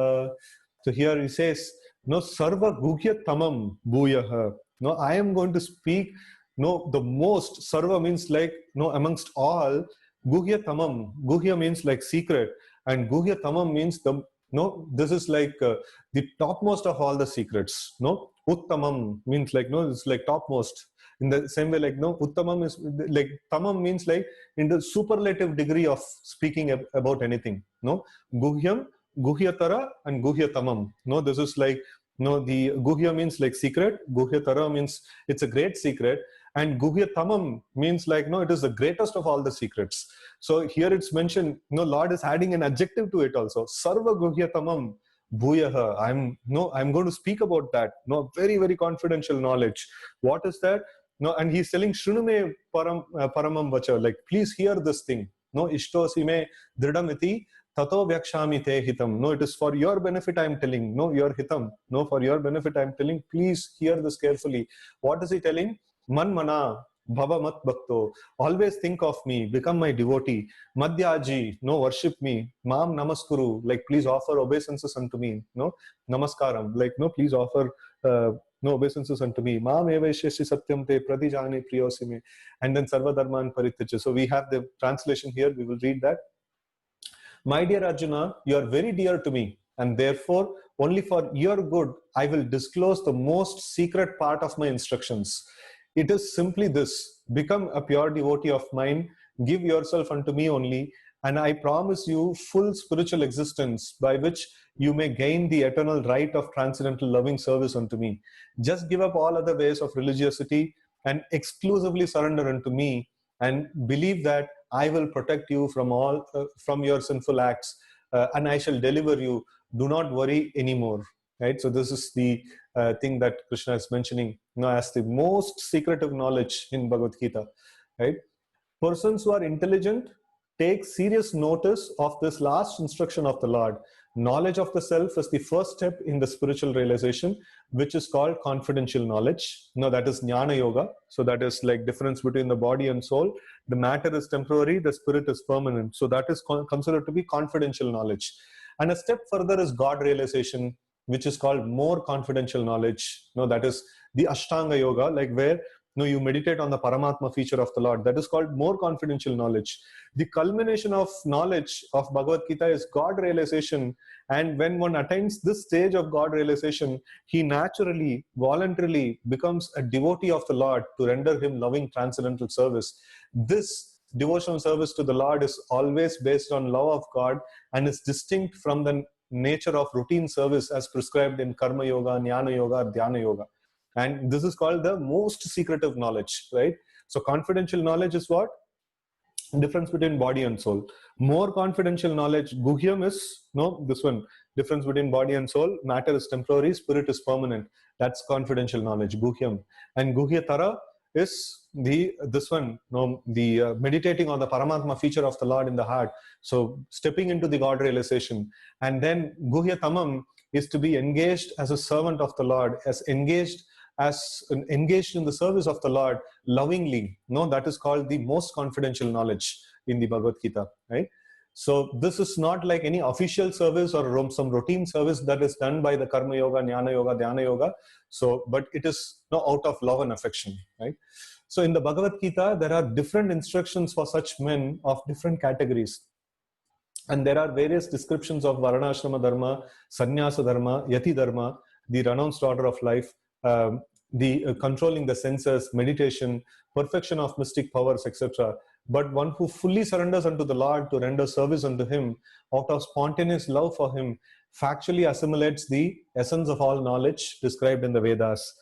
So here he says, no sarva guhya tamam bhuyah. No, I am going to speak, no, the most. Sarva means like, no, amongst all. Guhya tamam. Guhya means like secret. And guhya tamam means the, no, this is like the topmost of all the secrets. No, uttamam means like, no, it's like topmost. In the same way, like, no, uttamam is like, tamam means like in the superlative degree of speaking about anything. No, guhyam, guhyatara, and guhyatamam. No, this is like, no, the guhya means like secret, guhyatara means it's a great secret, and guhyatamam means like, no, it is the greatest of all the secrets. So here it's mentioned, no, Lord is adding an adjective to it also. Sarva guhyatamam bhuyaha. I'm going to speak about that. No, very, very confidential knowledge. What is that? No, and he's telling Shrunume paramam vacha, like, please hear this thing. No, ishto sime dridamiti tato vyakshami te hitam. No, it is for your benefit I am telling. No, your hitam. No, for your benefit I am telling. Please hear this carefully. What is he telling? Man mana bhava mat bhakto. Always think of me. Become my devotee. Madhyaji. No, worship me. Mam namaskuru. Like, please offer obeisances unto me. No, namaskaram. Like, no, please offer no obeisances unto me. Mam evaishyasi satyam te pratijane priyosime. And then sarva dharman parityaja. So we have the translation here. We will read that. My dear Arjuna, you are very dear to me, and therefore only for your good I will disclose the most secret part of my instructions. It is simply this: become a pure devotee of mine, give yourself unto me only, and I promise you full spiritual existence by which you may gain the eternal right of transcendental loving service unto me. Just give up all other ways of religiosity and exclusively surrender unto me, and believe that I will protect you from all from your sinful acts, and I shall deliver you. Do not worry anymore. Right. So this is the thing that Krishna is mentioning, you know, as the most secretive knowledge in Bhagavad Gita. Right. Persons who are intelligent take serious notice of this last instruction of the Lord. Knowledge of the self is the first step in the spiritual realization, which is called confidential knowledge. You know, that is Jnana Yoga. So that is like difference between the body and soul. The matter is temporary, the spirit is permanent. So that is considered to be confidential knowledge. And a step further is God realization, which is called more confidential knowledge. You know, that is the Ashtanga Yoga, like where you meditate on the Paramatma feature of the Lord. That is called more confidential knowledge. The culmination of knowledge of Bhagavad Gita is God realization. And when one attains this stage of God realization, he naturally, voluntarily becomes a devotee of the Lord to render him loving transcendental service. This devotional service to the Lord is always based on love of God and is distinct from the nature of routine service as prescribed in Karma Yoga, Jnana Yoga, Dhyana Yoga. And this is called the most secretive knowledge, right? So confidential knowledge is what? Difference between body and soul. More confidential knowledge, guhyam, is, no, this one, difference between body and soul. Matter is temporary, spirit is permanent. That's confidential knowledge, guhyam. And guhyatara is this one, no, the meditating on the Paramatma feature of the Lord in the heart. So stepping into the God realization. And then guhyatamam is to be engaged as a servant of the Lord, as engaged in the service of the Lord lovingly. No, that is called the most confidential knowledge in the Bhagavad Gita, right? So this is not like any official service or some routine service that is done by the Karma Yoga, Jnana Yoga, Dhyana Yoga. So, but it is out of love and affection, right? So in the Bhagavad Gita, there are different instructions for such men of different categories. And there are various descriptions of Varnashrama Dharma, Sannyasa Dharma, Yati Dharma, the renounced order of life, the controlling the senses, meditation, perfection of mystic powers, etc. But one who fully surrenders unto the Lord to render service unto Him out of spontaneous love for Him factually assimilates the essence of all knowledge described in the Vedas.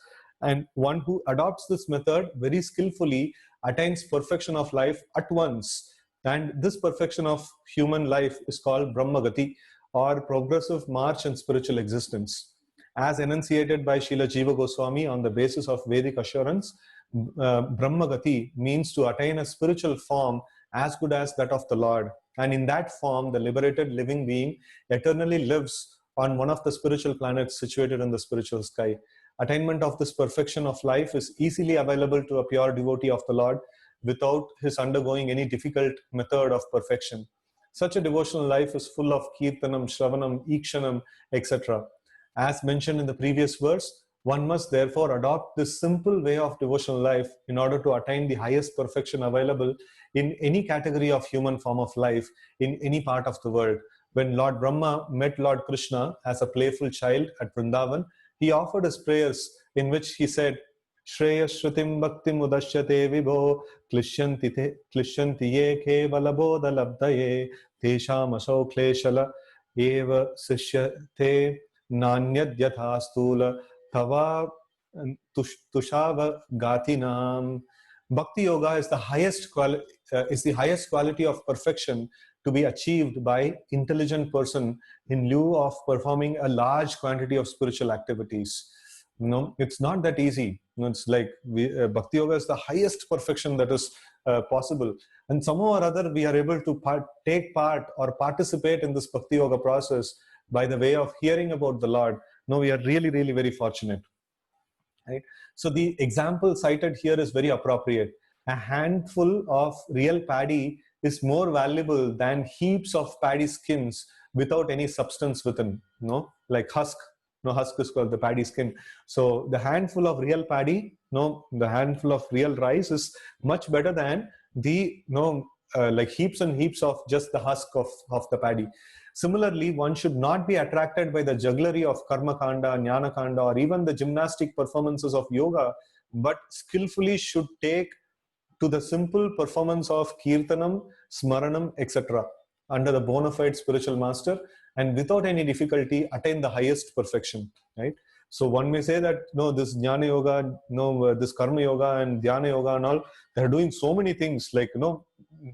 And one who adopts this method very skillfully attains perfection of life at once. And this perfection of human life is called Brahmagati, or progressive march in spiritual existence. As enunciated by Srila Jiva Goswami on the basis of Vedic assurance, Brahmagati means to attain a spiritual form as good as that of the Lord. And in that form, the liberated living being eternally lives on one of the spiritual planets situated in the spiritual sky. Attainment of this perfection of life is easily available to a pure devotee of the Lord without his undergoing any difficult method of perfection. Such a devotional life is full of kirtanam, shravanam, ikshanam, etc. As mentioned in the previous verse, one must therefore adopt this simple way of devotional life in order to attain the highest perfection available in any category of human form of life in any part of the world. When Lord Brahma met Lord Krishna as a playful child at Vrindavan, he offered his prayers in which he said, Shreya Shrutim Bhakti Mudashyate Vibho Klishyanti Ye Kevalabodha Labdaye Tesham Asau Kleshala Eva Sishyate Nanyadhyatha Stula Tava Tushava Gatinam. Bhakti Yoga is the highest quality of perfection to be achieved by intelligent person in lieu of performing a large quantity of spiritual activities. It's not that easy. It's like Bhakti Yoga is the highest perfection that is possible. And somehow or other, we are able to take part or participate in this Bhakti Yoga process by the way of hearing about the Lord. We are really, really very fortunate. Right? So the example cited here is very appropriate. A handful of real paddy is more valuable than heaps of paddy skins without any substance within, like husk. Husk is called the paddy skin. So the handful of real paddy, the handful of real rice is much better than the, like heaps and heaps of just the husk of the paddy. Similarly, one should not be attracted by the jugglery of karma kanda, jnana kanda, or even the gymnastic performances of yoga, but skillfully should take to the simple performance of kirtanam, smaranam, etc. under the bona fide spiritual master, and without any difficulty attain the highest perfection. Right? So one may say that this jnana yoga, this karma yoga and dhyana yoga and all, they are doing so many things. Like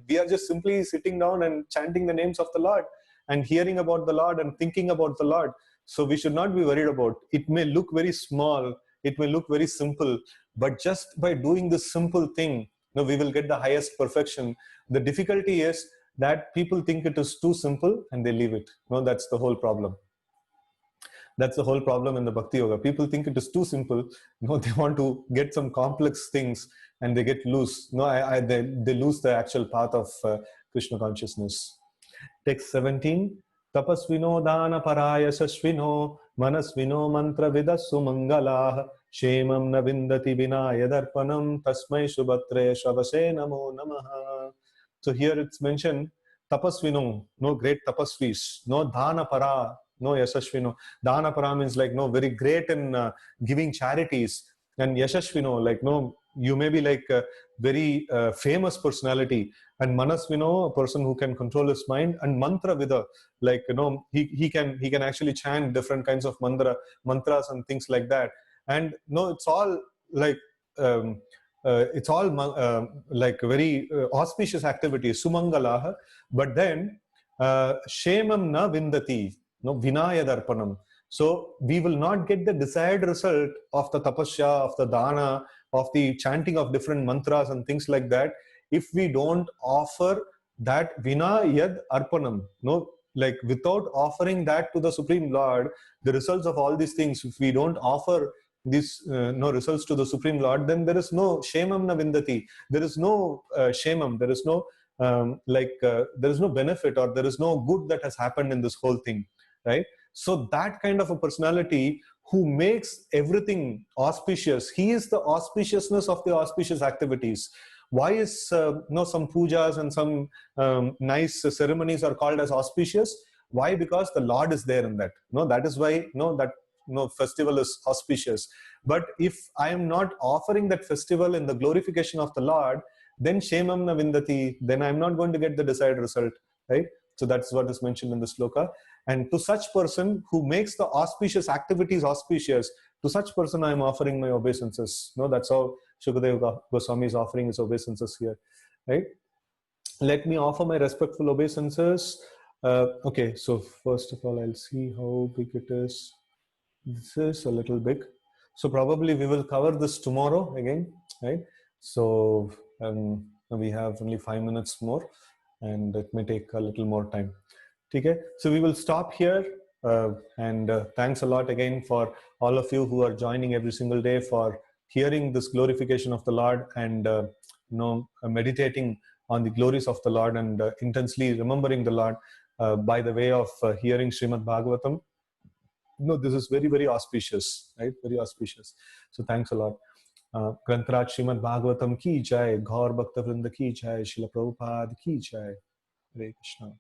we are just simply sitting down and chanting the names of the Lord and hearing about the Lord and thinking about the Lord. So we should not be worried about. It may look very small, it may look very simple, but just by doing this simple thing, we will get the highest perfection. The difficulty is that people think it is too simple and they leave it. That's the whole problem. That's the whole problem in the Bhakti Yoga. People think it is too simple. They want to get some complex things and they get loose. They lose the actual path of Krishna consciousness. Text 17. Tapasvino dana paraya sashvino manasvino mantra vidasu mangalah shemam navindati vinaya darpanam tasmai subhatre shavase namo namaha. So here it's mentioned tapasvino, great tapasvis, dana para, yashashvino. Dana para means like very great in giving charities, and yashashvino, like you may be like a very famous personality, and manasvino, a person who can control his mind, and mantra vida, like he can actually chant different kinds of mantras and things like that. And it's all like it's all like very auspicious activities, sumangalah. But then shemam na vindati, vinaya darpanam. So we will not get the desired result of the tapasya, of the dana, of the chanting of different mantras and things like that if we don't offer that vinayad arpanam. Like without offering that to the Supreme Lord, the results of all these things, if we don't offer these results to the Supreme Lord, then there is no shemam na vindati. There is no shemam. There is no there is no benefit or there is no good that has happened in this whole thing, right? So that kind of a personality who makes everything auspicious, he is the auspiciousness of the auspicious activities. Why is some pujas and some nice ceremonies are called as auspicious? Why? Because the Lord is there in that. That is why that festival is auspicious. But if I am not offering that festival in the glorification of the Lord, then shemam na vindati, then I'm not going to get the desired result, right? So that's what is mentioned in the sloka. And to such person who makes the auspicious activities auspicious, to such person I am offering my obeisances. That's how Shukadeva Goswami is offering his obeisances here, right? Let me offer my respectful obeisances. Okay, so first of all, I'll see how big it is. This is a little big. So probably we will cover this tomorrow again, right? So we have only 5 minutes more and it may take a little more time. Okay, so we will stop here. And thanks a lot again for all of you who are joining every single day for hearing this glorification of the Lord and meditating on the glories of the Lord and intensely remembering the Lord by the way of hearing Srimad Bhagavatam. This is very, very auspicious, right? Very auspicious. So thanks a lot. Grantaraj Srimad Bhagavatam ki jai, Gaur Bhakta Vrinda ki jai, Srila Prabhupada ki jai. Hare Krishna.